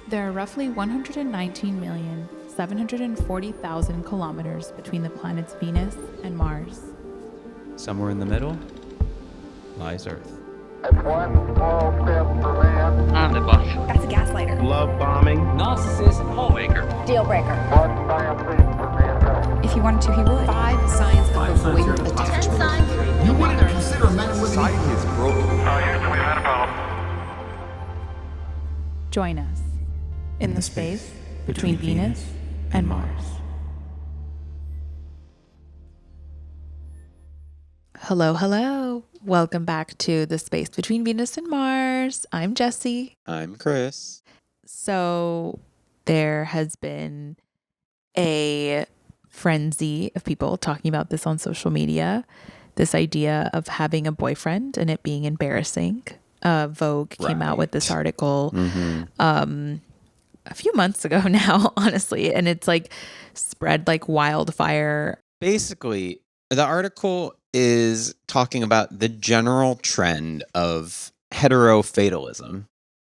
There are roughly 119,740,000 kilometers between the planets Venus and Mars. Somewhere in the middle lies Earth. That's one small step for man, I'm the boss. That's a gaslighter. Love bombing. Narcissist. Homemaker. Deal breaker. one giant leap for mankind. If he wanted to, he would. 5 signs of avoidant attachment. You wouldn't consider men and women equal. Houston, we've had a problem. Join us in the space between Venus and Mars. Hello, hello. Welcome back to the space between Venus and Mars. I'm Jessie. I'm Chris. So there has been a frenzy of people talking about this on social media. This idea of having a boyfriend and it being embarrassing. Vogue came out with this article a few months ago now, honestly, and it's like spread like wildfire. Basically, the article is talking about the general trend of hetero-fatalism.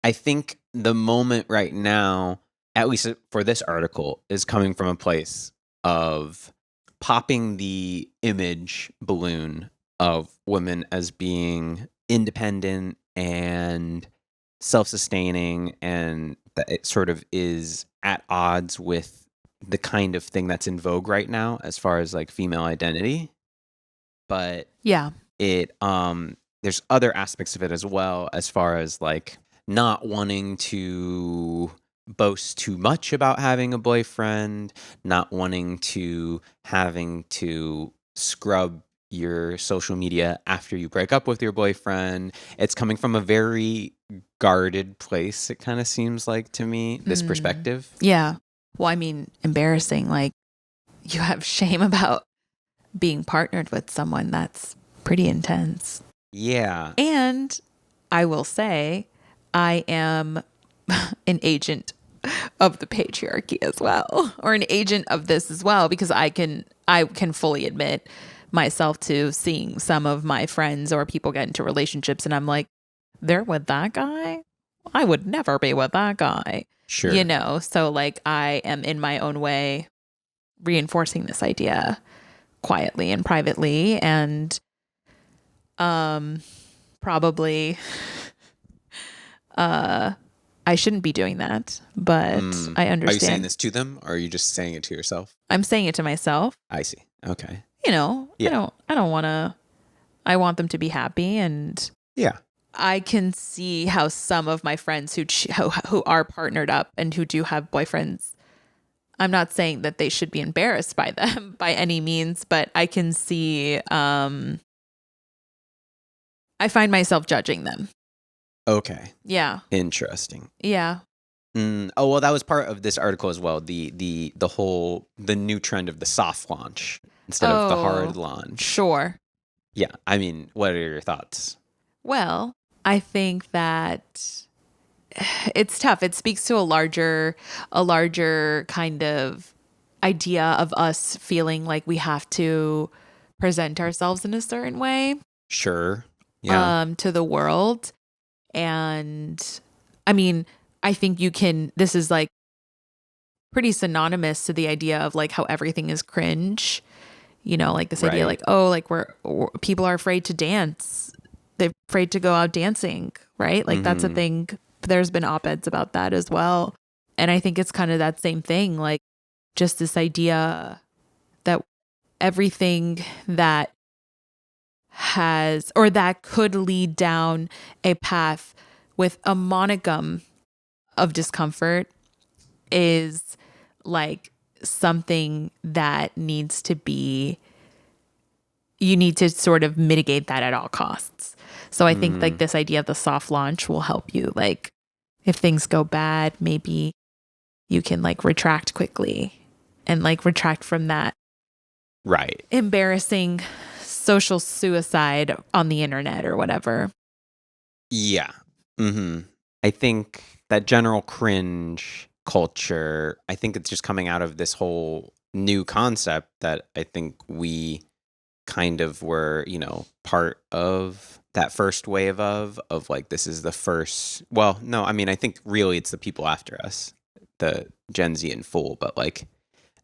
I think the moment right now, at least for this article, is coming from a place of popping the image balloon of women as being independent and self-sustaining, and that it sort of is at odds with the kind of thing that's in vogue right now as far as like female identity. But Yeah. it there's other aspects of it as well, as far as like not wanting to boast too much about having a boyfriend, not wanting to having to scrub your social media after you break up with your boyfriend. It's coming from a very guarded place, it kind of seems like to me, this perspective. Yeah. Well, I mean, embarrassing. Like, you have shame about being partnered with someone. That's pretty intense. Yeah. And I will say, I am an agent of the patriarchy as well, or an agent of this as well, because I can fully admit myself to seeing some of my friends or people get into relationships and I'm like, they're with that guy? I would never be with that guy. Sure. You know, so like I am in my own way reinforcing this idea quietly and privately, and probably I shouldn't be doing that, but I understand. Are you saying this to them, or are you just saying it to yourself? I'm saying it to myself. I see. Okay. You know, Yeah. I don't want to. I want them to be happy, and Yeah. I can see how some of my friends who are partnered up and who do have boyfriends, I'm not saying that they should be embarrassed by them by any means, but I can see, I find myself judging them. Okay. Yeah. Interesting. Yeah. Oh, well, that was part of this article as well. The new trend of the soft launch instead of the hard launch. Sure. Yeah. I mean, what are your thoughts? Well, I think that it's tough. It speaks to a larger kind of idea of us feeling like we have to present ourselves in a certain way. Sure. Yeah. To the world. And I mean, I think this is like pretty synonymous to the idea of like how everything is cringe, you know, like this idea like, oh, like people are afraid to dance. They're afraid to go out dancing, right? Like that's a thing. There's been op-eds about that as well. And I think it's kind of that same thing, like just this idea that everything that has, or that could lead down a path with a modicum of discomfort is like something that needs to be, you need to sort of mitigate that at all costs. So I think like this idea of the soft launch will help you. Like if things go bad, maybe you can like retract quickly and like retract from that embarrassing social suicide on the internet or whatever. Yeah. I think that general cringe culture, I think it's just coming out of this whole new concept that I think we kind of were, you know, part of that first wave of like, this is the first, well, no, I mean, I think really it's the people after us, the Gen Z in full, but like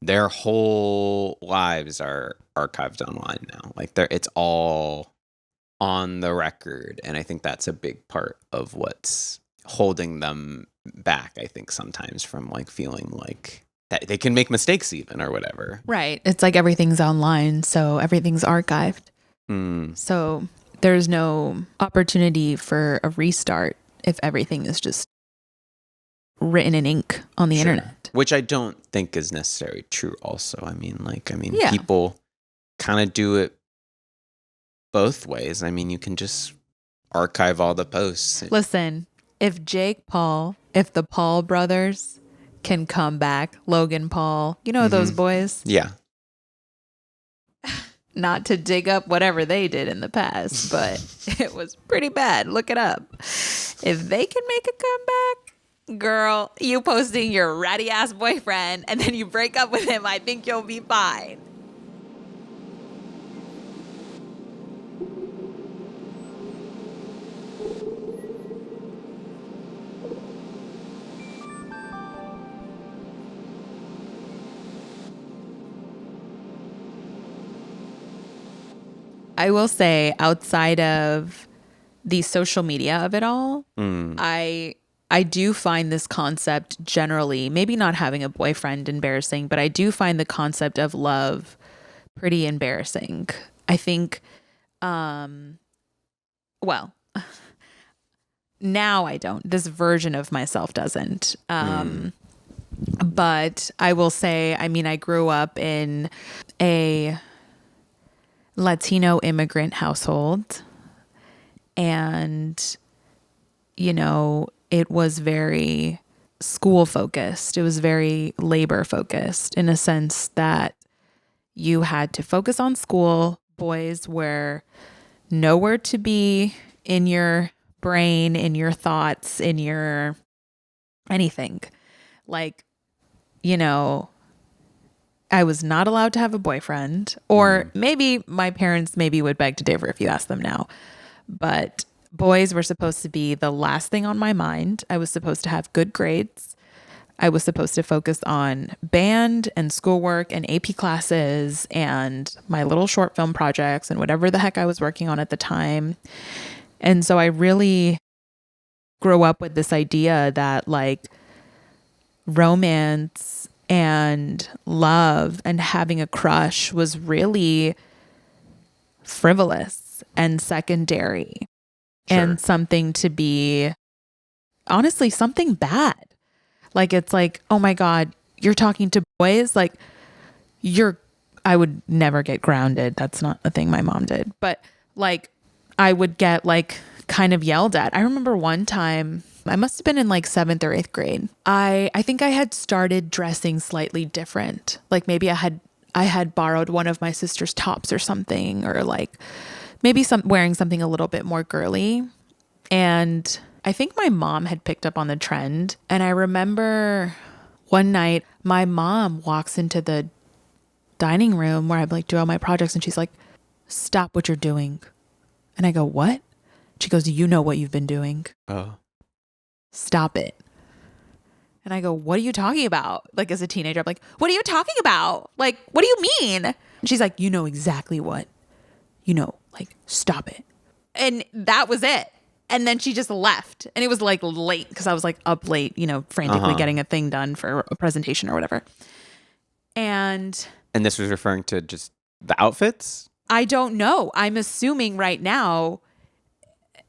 their whole lives are archived online now. Like it's all on the record. And I think that's a big part of what's holding them back, I think, sometimes from like feeling like that they can make mistakes even or whatever. Right. It's like everything's online, so everything's archived. So there's no opportunity for a restart if everything is just written in ink on the internet. Which I don't think is necessarily true also. I mean, Yeah. people kind of do it both ways. I mean, you can just archive all the posts. Listen, if the Paul brothers can come back, Logan Paul, you know those boys? Yeah. Not to dig up whatever they did in the past, but it was pretty bad. Look it up. If they can make a comeback, girl, you posting your ratty ass boyfriend and then you break up with him, I think you'll be fine. I will say, outside of the social media of it all, I do find this concept generally, maybe not having a boyfriend embarrassing, but I do find the concept of love pretty embarrassing. I think, well, now I don't. This version of myself doesn't. But I will say, I mean, I grew up in a Latino immigrant household, and it was very school focused. It was very labor focused in a sense that you had to focus on school. Boys were nowhere to be in your brain, in your thoughts, in your anything. Like, I was not allowed to have a boyfriend, or maybe my parents would beg to differ if you ask them now. But boys were supposed to be the last thing on my mind. I was supposed to have good grades. I was supposed to focus on band and schoolwork and AP classes and my little short film projects and whatever the heck I was working on at the time. And so I really grew up with this idea that like romance and love and having a crush was really frivolous and secondary and something to be, honestly, something bad. Like, it's like, oh my God, you're talking to boys? Like, I would never get grounded. That's not a thing my mom did. But like, I would get like kind of yelled at. I remember one time, I must have been in like 7th or 8th grade. I think I had started dressing slightly different. Like maybe I had borrowed one of my sister's tops or something, or like maybe wearing something a little bit more girly. And I think my mom had picked up on the trend. And I remember one night my mom walks into the dining room where I like do all my projects, and she's like, "Stop what you're doing." And I go, "What?" She goes, "You know what you've been doing. Oh. Stop it." And I go, "What are you talking about?" Like as a teenager, I'm like, "What are you talking about? Like, what do you mean?" And she's like, "You know exactly what. Like, stop it." And that was it. And then she just left. And it was like late because I was like up late, frantically getting a thing done for a presentation or whatever. And this was referring to just the outfits? I don't know. I'm assuming right now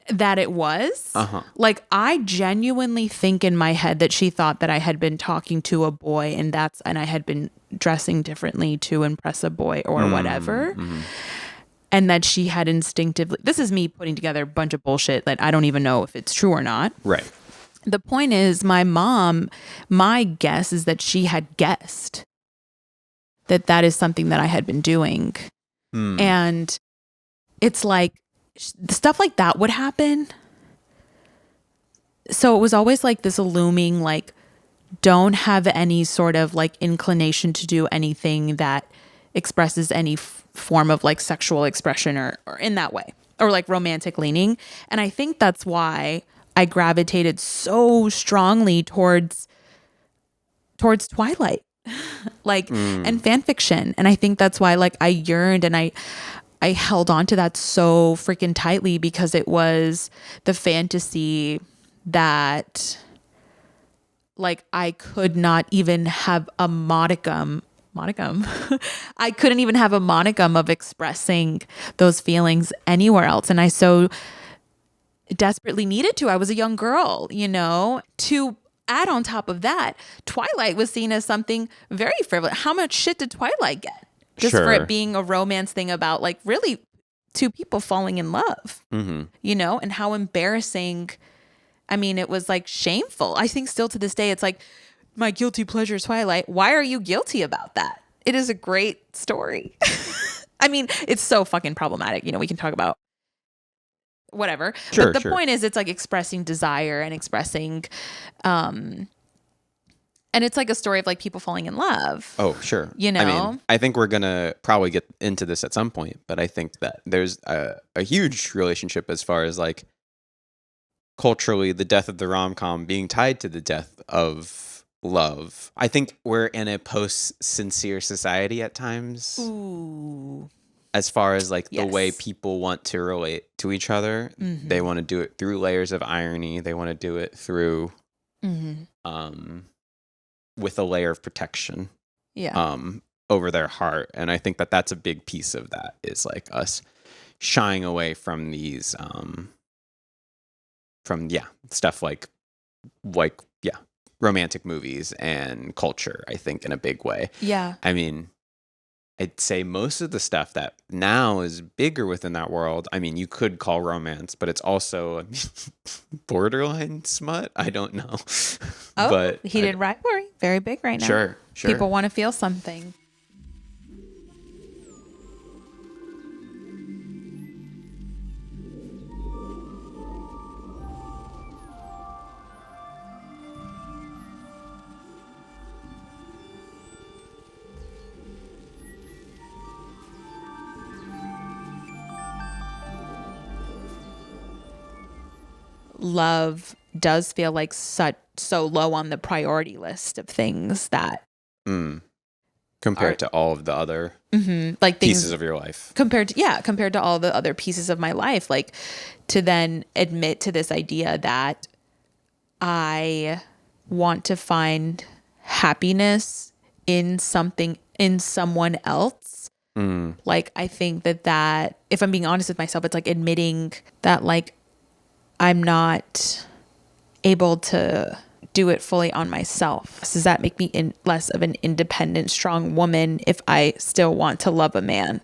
that it was. Like, I genuinely think in my head that she thought that I had been talking to a boy and I had been dressing differently to impress a boy or whatever. And that she had instinctively, this is me putting together a bunch of bullshit that I don't even know if it's true or not. Right. The point is, my mom, my guess is that she had guessed that is something that I had been doing. And it's like, stuff like that would happen. So it was always like this looming, like, don't have any sort of like inclination to do anything that expresses any form of like sexual expression or in that way. or like romantic leaning. And I think that's why I gravitated so strongly towards Twilight, like, and fan fiction. And I think that's why like I yearned and I held on to that so freaking tightly, because it was the fantasy that like I could not even have a modicum I couldn't even have a modicum of expressing those feelings anywhere else. And I so desperately needed to. I was a young girl, you know, to add on top of that, Twilight was seen as something very frivolous. How much shit did Twilight get? Just for it being a romance thing about like really two people falling in love, you know, and how embarrassing. I mean, it was like shameful. I think still to this day, it's like my guilty pleasure is Twilight. Why are you guilty about that? It is a great story. I mean, it's so fucking problematic. You know, we can talk about whatever. Sure, but the point is, it's like expressing desire and expressing, and it's like a story of like people falling in love. Oh, sure. You know? I mean, I think we're going to probably get into this at some point, but I think that there's a huge relationship as far as like culturally the death of the rom-com being tied to the death of love. I think we're in a post-sincere society at times. Ooh. As far as like the Yes. way people want to relate to each other. They want to do it through layers of irony. They want to do it through with a layer of protection over their heart. And I think that that's a big piece of that, is like us shying away from these stuff like romantic movies and culture, I think, in a big way. Yeah. I mean, I'd say most of the stuff that now is bigger within that world, I mean, you could call romance, but it's also borderline smut. I don't know. Oh, but heated rivalry. Very big right now. Sure. People want to feel something. Love does feel like so low on the priority list of things that compared to all of the other like things pieces of your life. Compared to all the other pieces of my life, like to then admit to this idea that I want to find happiness in someone else. Like, I think that if I'm being honest with myself, it's like admitting that like I'm not able to do it fully on myself. Does that make me less of an independent, strong woman if I still want to love a man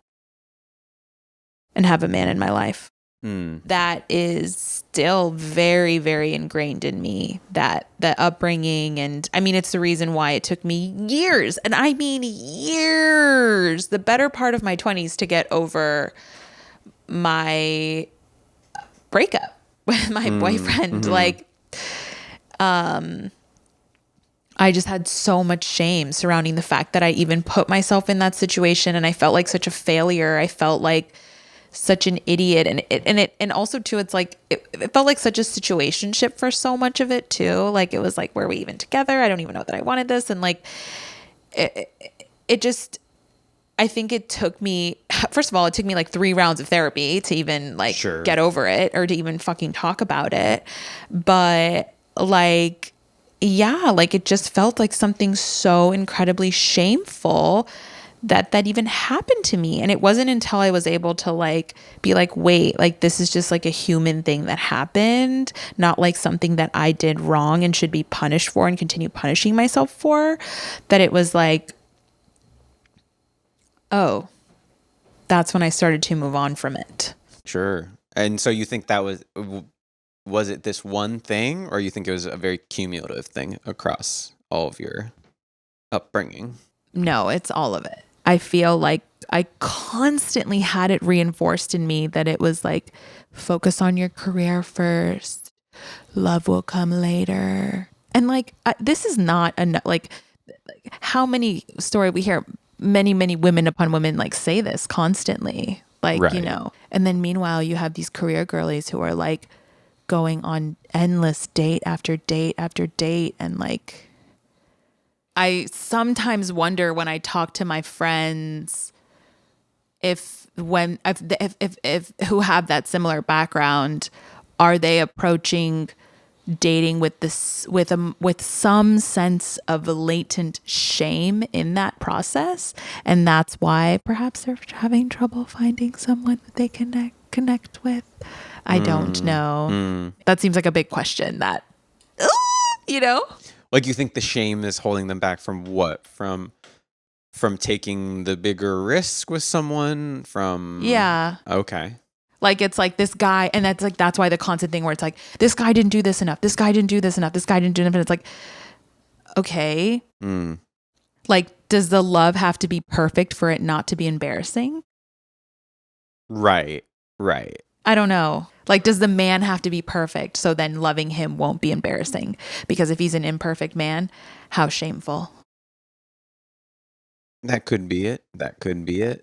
and have a man in my life? That is still very, very ingrained in me, that the upbringing. And I mean, it's the reason why it took me years, and I mean years, the better part of my 20s to get over my breakup with my boyfriend. Like, I just had so much shame surrounding the fact that I even put myself in that situation, and I felt like such a failure. I felt like such an idiot, and also too, it's like it felt like such a situationship for so much of it too. Like, it was like, were we even together? I don't even know that I wanted this, and like it just, I think it took me, first of all, it took me like 3 rounds of therapy to even like get over it, or to even fucking talk about it. But like, yeah, like it just felt like something so incredibly shameful that even happened to me. And it wasn't until I was able to like be like, wait, like this is just like a human thing that happened, not like something that I did wrong and should be punished for and continue punishing myself for, that it was like, oh, that's when I started to move on from it. Sure. And so you think that was it this one thing, or you think it was a very cumulative thing across all of your upbringing? No, it's all of it. I feel like I constantly had it reinforced in me that it was like, focus on your career first, love will come later. And like, this is not like how many story we hear, many women upon women like say this constantly, Like, Right. you know, and then meanwhile, you have these career girlies who are like going on endless date after date after date. And like, I sometimes wonder when I talk to my friends if who have that similar background, are they approaching dating with this with some sense of latent shame in that process, and that's why perhaps they're having trouble finding someone that they connect with. I don't know. That seems like a big question that you know. Like, you think the shame is holding them back from what? From taking the bigger risk with someone? From Yeah. Okay. Like, it's like this guy, and that's why the constant thing where it's like, this guy didn't do this enough, this guy didn't do this enough, this guy didn't do enough. And it's like, okay. Like, does the love have to be perfect for it not to be embarrassing? Right. I don't know. Like, does the man have to be perfect so then loving him won't be embarrassing? Because if he's an imperfect man, how shameful. That could be it.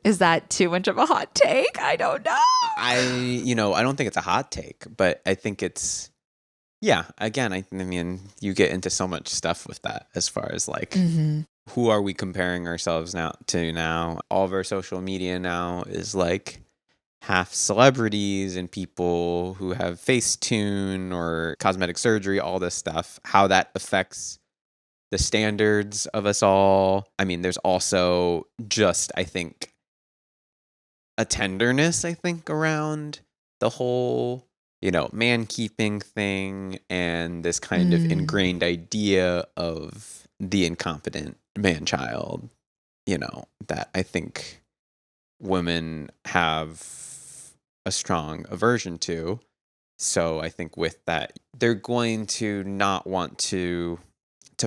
Is that too much of a hot take? I don't know. I don't think it's a hot take, but I think it's, yeah, again, I mean, you get into so much stuff with that as far as like, who are we comparing ourselves to now? All of our social media now is like half celebrities and people who have Facetune or cosmetic surgery, all this stuff, how that affects the standards of us all. I mean, there's also just, I think, a tenderness, around the whole, man keeping thing and this kind of ingrained idea of the incompetent man child, that I think women have a strong aversion to. So I think with that, they're going to not want to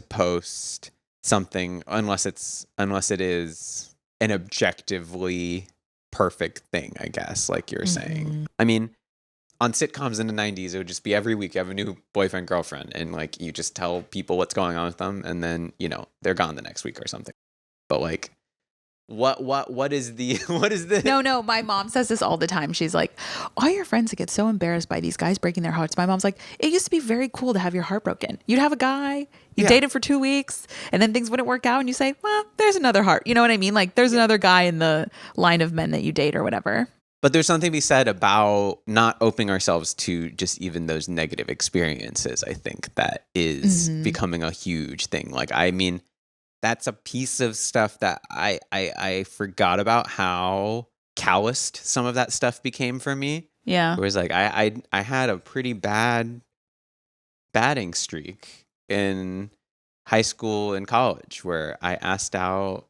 post something unless it is an objectively perfect thing, I guess, like you're saying. I mean, on sitcoms in the 90s, it would just be every week you have a new boyfriend, girlfriend, and like you just tell people what's going on with them, and then, they're gone the next week or something. But like, what is the No, my mom says this all the time. She's like, all your friends that get so embarrassed by these guys breaking their hearts. My mom's like, it used to be very cool to have your heart broken. You'd have a guy, you date him for 2 weeks, and then things wouldn't work out, and you say, well, there's another heart. You know what I mean? Like, there's another guy in the line of men that you date or whatever. But there's something to be said about not opening ourselves to just even those negative experiences. I think that is becoming a huge thing. Like, I mean, that's a piece of stuff that I forgot about how calloused some of that stuff became for me. Yeah. Whereas like I had a pretty bad batting streak in high school and college where I asked out,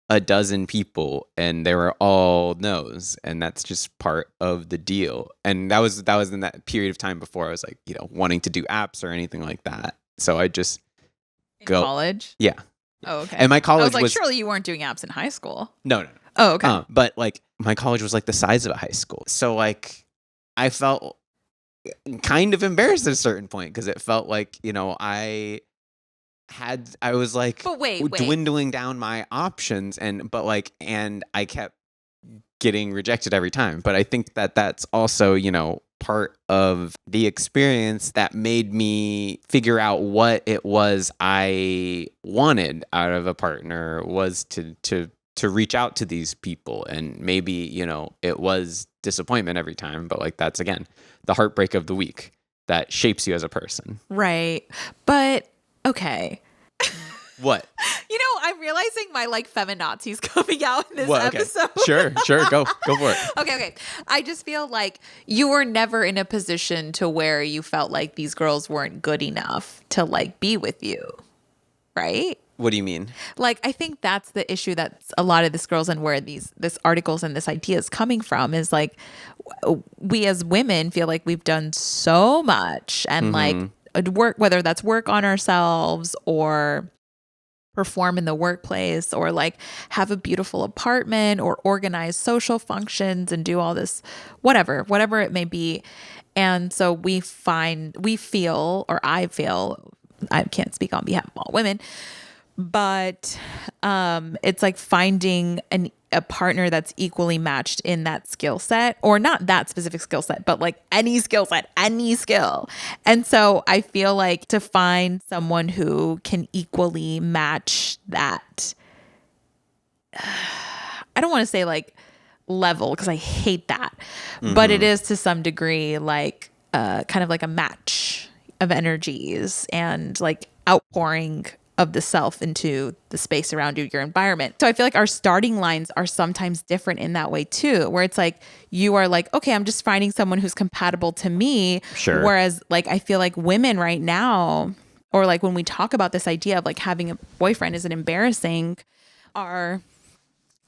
a dozen people and they were all no's, and that's just part of the deal. And that was in that period of time before I was like, wanting to do apps or anything like that. So I just college? Yeah. Oh, okay. And my college I was like, surely you weren't doing apps in high school. No. Oh, okay. But like my college was like the size of a high school. So like I felt kind of embarrassed at a certain point because it felt like, I was like but wait. dwindling down my options and I kept getting rejected every time. But I think that that's also, part of the experience that made me figure out what it was I wanted out of a partner was to reach out to these people. And maybe, it was disappointment every time, but like that's again the heartbreak of the week that shapes you as a person. Right. But okay. What? I'm realizing my like feminazis coming out in this Okay. episode. Sure. Go for it. Okay. I just feel like you were never in a position to where you felt like these girls weren't good enough to like be with you. Right? What do you mean? Like, I think that's the issue that a lot of this girls and where this articles and this idea is coming from is like, we as women feel like we've done so much and like work, whether that's work on ourselves or perform in the workplace or like have a beautiful apartment or organize social functions and do all this, whatever it may be. And so I feel, I can't speak on behalf of all women, but it's like finding a partner that's equally matched in that skill set, or not that specific skill set, but like any skill set, any skill. And so I feel like to find someone who can equally match that, I don't want to say like level, because I hate that, but it is to some degree like kind of like a match of energies and like outpouring of the self into the space around you, your environment. So I feel like our starting lines are sometimes different in that way too, where it's like you are like, okay, I'm just finding someone who's compatible to me. Sure. Whereas like I feel like women right now, or like when we talk about this idea of like having a boyfriend isn't embarrassing, are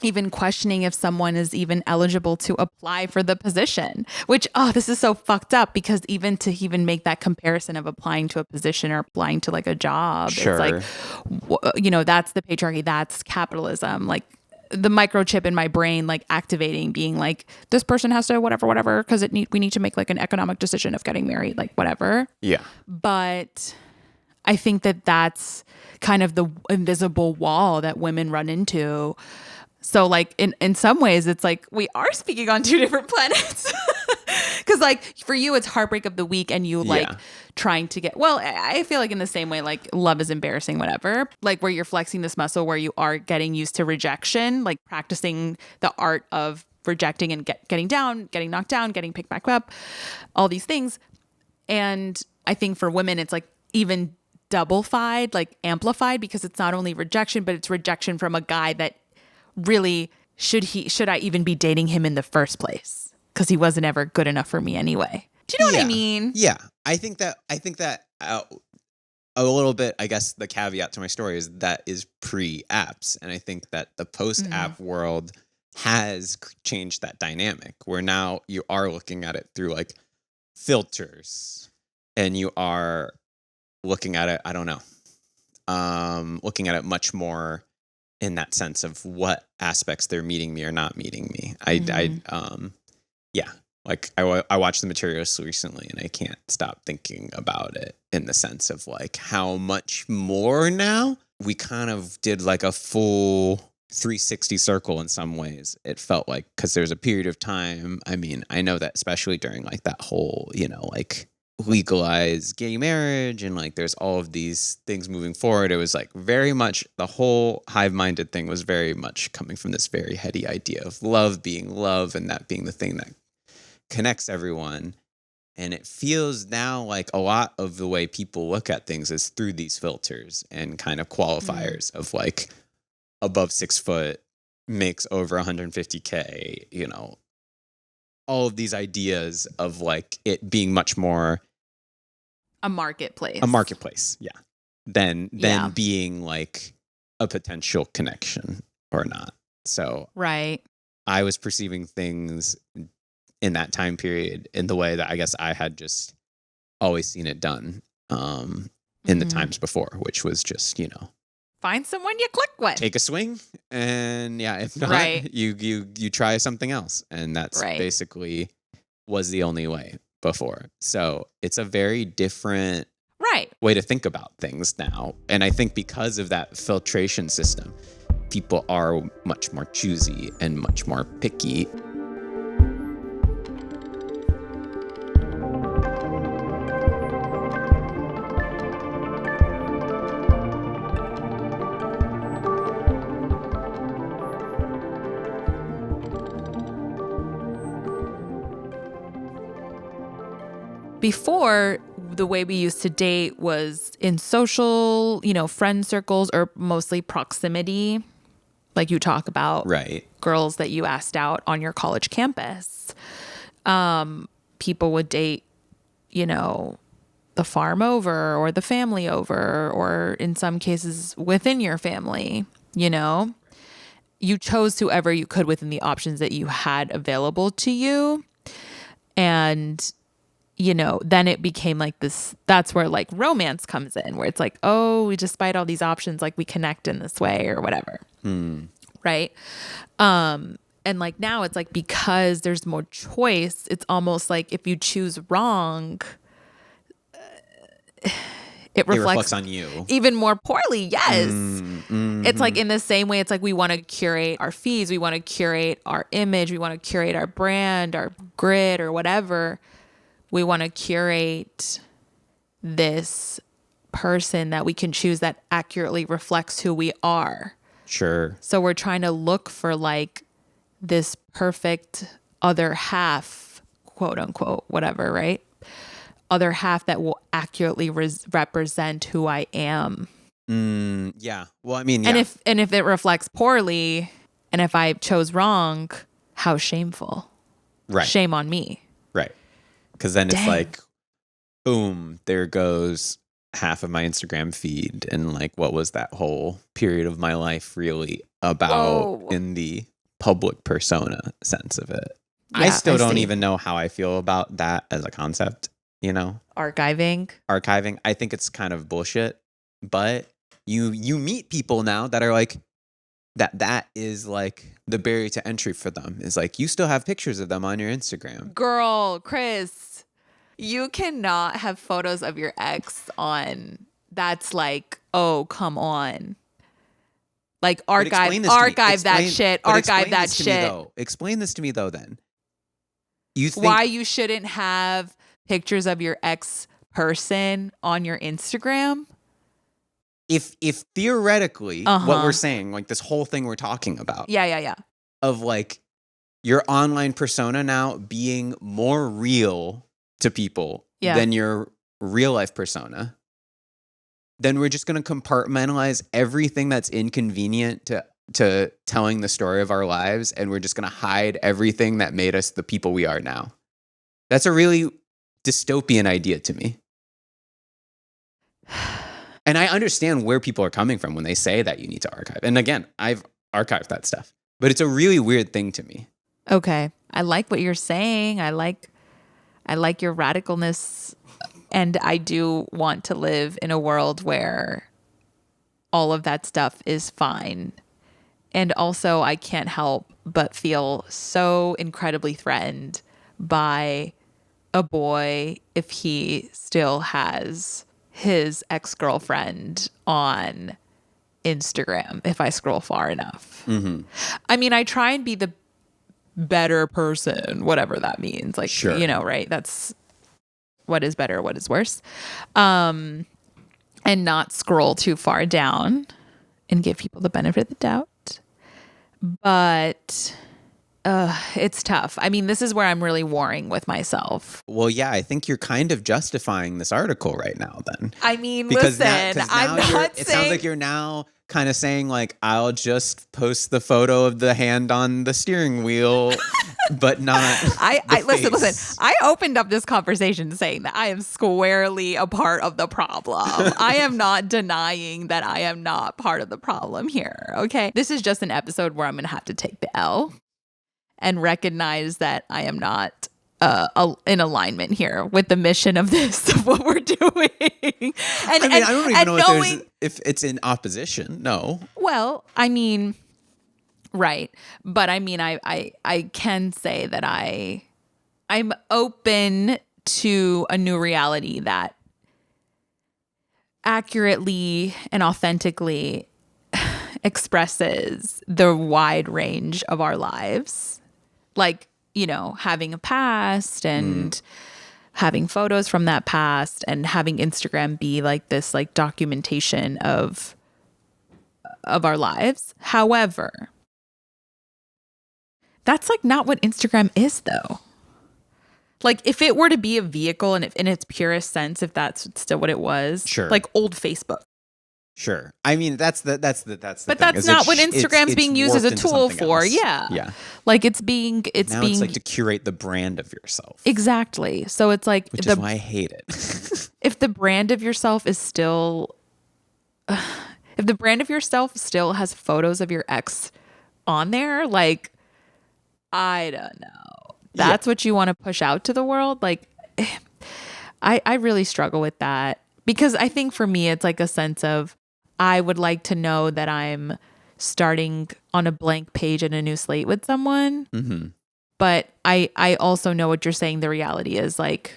even questioning if someone is even eligible to apply for the position, which, oh, this is so fucked up, because even to even make that comparison of applying to a position or applying to like a job, Sure. it's like, you know, that's the patriarchy, that's capitalism, like the microchip in my brain, like activating, being like, this person has to whatever, because we need to make like an economic decision of getting married, like whatever. Yeah. But I think that that's kind of the invisible wall that women run into. So like in some ways it's like we are speaking on two different planets, because like for you it's heartbreak of the week and you like trying to get, well, I feel like in the same way like love is embarrassing, whatever, like where you're flexing this muscle where you are getting used to rejection, like practicing the art of rejecting and getting down, getting knocked down, getting picked back up, all these things. And I think for women it's like even double-fied, like amplified, because it's not only rejection, but it's rejection from a guy that really should I even be dating him in the first place, because he wasn't ever good enough for me anyway. Do you know what I mean? Yeah. I think that a little bit, I guess the caveat to my story is that is pre-apps. And I think that the post-app world has changed that dynamic, where now you are looking at it through like filters, and you are looking at it, I don't know, looking at it much more in that sense of what aspects they're meeting me or not meeting me. Like I watched the Materials recently, and I can't stop thinking about it in the sense of like how much more now we kind of did like a full 360 circle in some ways. It felt like, because there's a period of time, I mean, I know that especially during like that whole, you know, like legalize gay marriage and like there's all of these things moving forward, it was like very much the whole hive-minded thing was very much coming from this very heady idea of love being love, and that being the thing that connects everyone. And it feels now like a lot of the way people look at things is through these filters and kind of qualifiers of like above 6 foot, makes over 150K, you know, all of these ideas of like it being much more A marketplace. Yeah. Than being like a potential connection or not. So right. I was perceiving things in that time period in the way that I guess I had just always seen it done in the times before, which was just, you know, find someone you click with, take a swing, and if not, you try something else, and that's basically was the only way before. So it's a very different way to think about things now, and I think because of that filtration system, people are much more choosy and much more picky. Before, the way we used to date was in social, you know, friend circles, or mostly proximity. Like you talk about girls that you asked out on your college campus. People would date, you know, the farm over or the family over, or in some cases within your family, you know. You chose whoever you could within the options that you had available to you. And you know, then it became like this, that's where like romance comes in, where it's like, oh, despite all these options, like we connect in this way or whatever. Right. And like now it's like, because there's more choice, it's almost like if you choose wrong, it reflects on you even more poorly. Yes. It's like mhm. in the same way, it's like we want to curate our feeds, we want to curate our image, we want to curate our brand, our grid, or whatever. We want to curate this person that we can choose that accurately reflects who we are. Sure. So we're trying to look for like this perfect other half, quote unquote, whatever, right? Other half that will accurately represent who I am. Yeah. Well, I mean, yeah. And if it reflects poorly, and if I chose wrong, how shameful. Right. Shame on me. Right. Because then it's Dang. like, boom, there goes half of my Instagram feed. And like, what was that whole period of my life really about Whoa. in the public persona sense of it? I Yeah, still I don't see. even know how I feel about that as a concept, you know? Archiving. Archiving. I think it's kind of bullshit. But you meet people now that are like, that is like the barrier to entry for them. Is like, you still have pictures of them on your Instagram. Girl, Chris, you cannot have photos of your ex on. That's like, oh, come on. Like But explain this to me. archive that shit. But Archive explain that this to me, shit. though. Explain this to me though. Then you think Why you shouldn't have pictures of your ex person on your Instagram? if theoretically what we're saying, like this whole thing we're talking about, Yeah. of like your online persona now being more real to people Yeah. than your real life persona, then we're just going to compartmentalize everything that's inconvenient to telling the story of our lives, and we're just going to hide everything that made us the people we are now. That's a really dystopian idea to me. And I understand where people are coming from when they say that you need to archive. And again, I've archived that stuff. But it's a really weird thing to me. Okay. I like what you're saying. I like your radicalness, and I do want to live in a world where all of that stuff is fine. And also I can't help but feel so incredibly threatened by a boy if he still has his ex-girlfriend on Instagram if I scroll far enough. I mean, I try and be the better person, whatever that means. Like, Sure. you know, right? That's what is better, what is worse. And not scroll too far down and give people the benefit of the doubt. But it's tough. I mean, this is where I'm really warring with myself. Well, yeah, I think you're kind of justifying this article right now then. I mean, Because listen, I'm not it sounds saying like you're now kind of saying like, I'll just post the photo of the hand on the steering wheel, but not I the listen. face. I opened up this conversation saying that I am squarely a part of the problem. I am not denying that I am not part of the problem here. Okay. This is just an episode where I'm going to have to take the L and recognize that I am not in alignment here with the mission of this, of what we're doing. And I mean, I don't even know if it's in opposition. No. Well, I mean, right. But I mean, I can say that I'm open to a new reality that accurately and authentically expresses the wide range of our lives. Like, you know, having a past and having photos from that past and having Instagram be like this like documentation of our lives. However, that's like not what Instagram is though. Like if it were to be a vehicle and if in its purest sense, if that's still what it was, Sure. like old Facebook. Sure. I mean, that's the But thing, that's is not it's- what Instagram's it's being used as a warped into tool something for. else. Yeah. Yeah. Like it's being Now it's like to curate the brand of yourself. exactly. So it's like Which is why I hate it. if the brand of yourself is still if the brand of yourself still has photos of your ex on there, like I don't know. That's what you want to push out to the world. Like I really struggle with that because I think for me it's like a sense of I would like to know that I'm starting on a blank page and a new slate with someone. Mm-hmm. But I also know what you're saying. The reality is like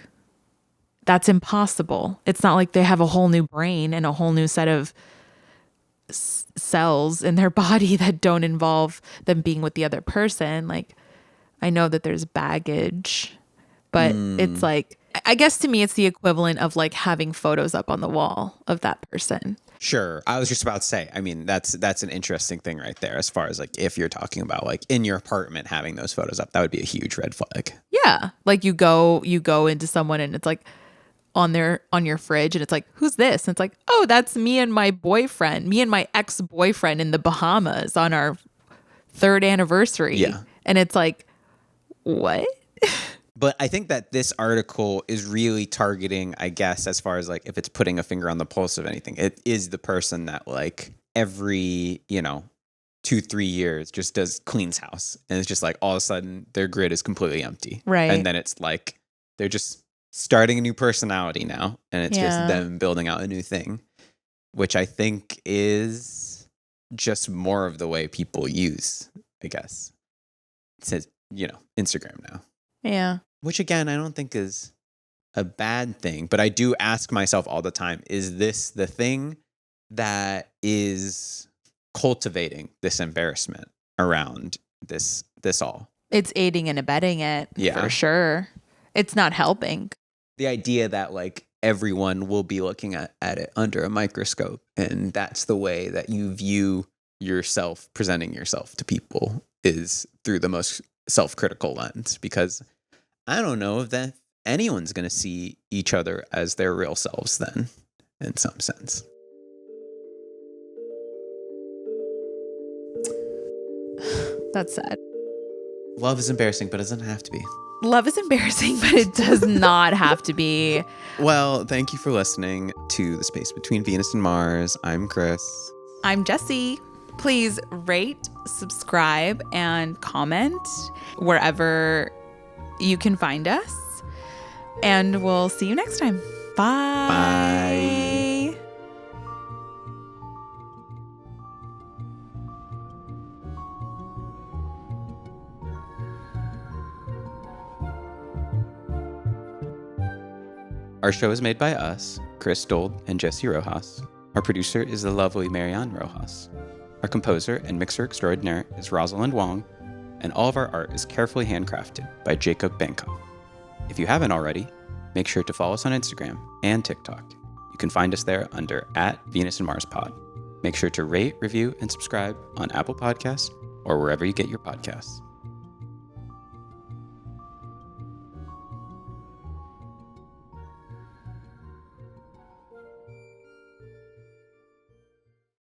that's impossible. It's not like they have a whole new brain and a whole new set of cells in their body that don't involve them being with the other person. Like, I know that there's baggage, but it's like, I guess to me, it's the equivalent of like having photos up on the wall of that person. Sure. I was just about to say, I mean, that's an interesting thing right there, as far as like if you're talking about like in your apartment having those photos up, that would be a huge red flag. Yeah. Like you go into someone and it's like on your fridge and it's like, who's this? And it's like, oh, that's me and my ex-boyfriend in the Bahamas on our 3rd anniversary. Yeah. And it's like, what? But I think that this article is really targeting, I guess, as far as like if it's putting a finger on the pulse of anything, it is the person that like every, 2-3 years just cleans house. And it's just like all of a sudden their grid is completely empty. Right. And then it's like they're just starting a new personality now. And it's just them building out a new thing, which I think is just more of the way people use, I guess. It says, Instagram now. Yeah. Which again, I don't think is a bad thing, but I do ask myself all the time, is this the thing that is cultivating this embarrassment around this all? It's aiding and abetting it, for sure. It's not helping. The idea that like everyone will be looking at it under a microscope, and that's the way that you view yourself, presenting yourself to people, is through the most self-critical lens, because I don't know if that anyone's going to see each other as their real selves then, in some sense. That's sad. Love is embarrassing, but it doesn't have to be. Love is embarrassing, but it does not have to be. Well, thank you for listening to The Space Between Venus and Mars. I'm Chris. I'm Jessie. Please rate, subscribe, and comment wherever you can find us. And we'll see you next time. Bye. Bye. Our show is made by us, Chris Dold and Jessie Rojas. Our producer is the lovely Marianne Rojas. Our composer and mixer extraordinaire is Rosalind Wong, and all of our art is carefully handcrafted by Jacob Bangkok. If you haven't already, make sure to follow us on Instagram and TikTok. You can find us there under @Venus and Mars Pod. Make sure to rate, review, and subscribe on Apple Podcasts or wherever you get your podcasts.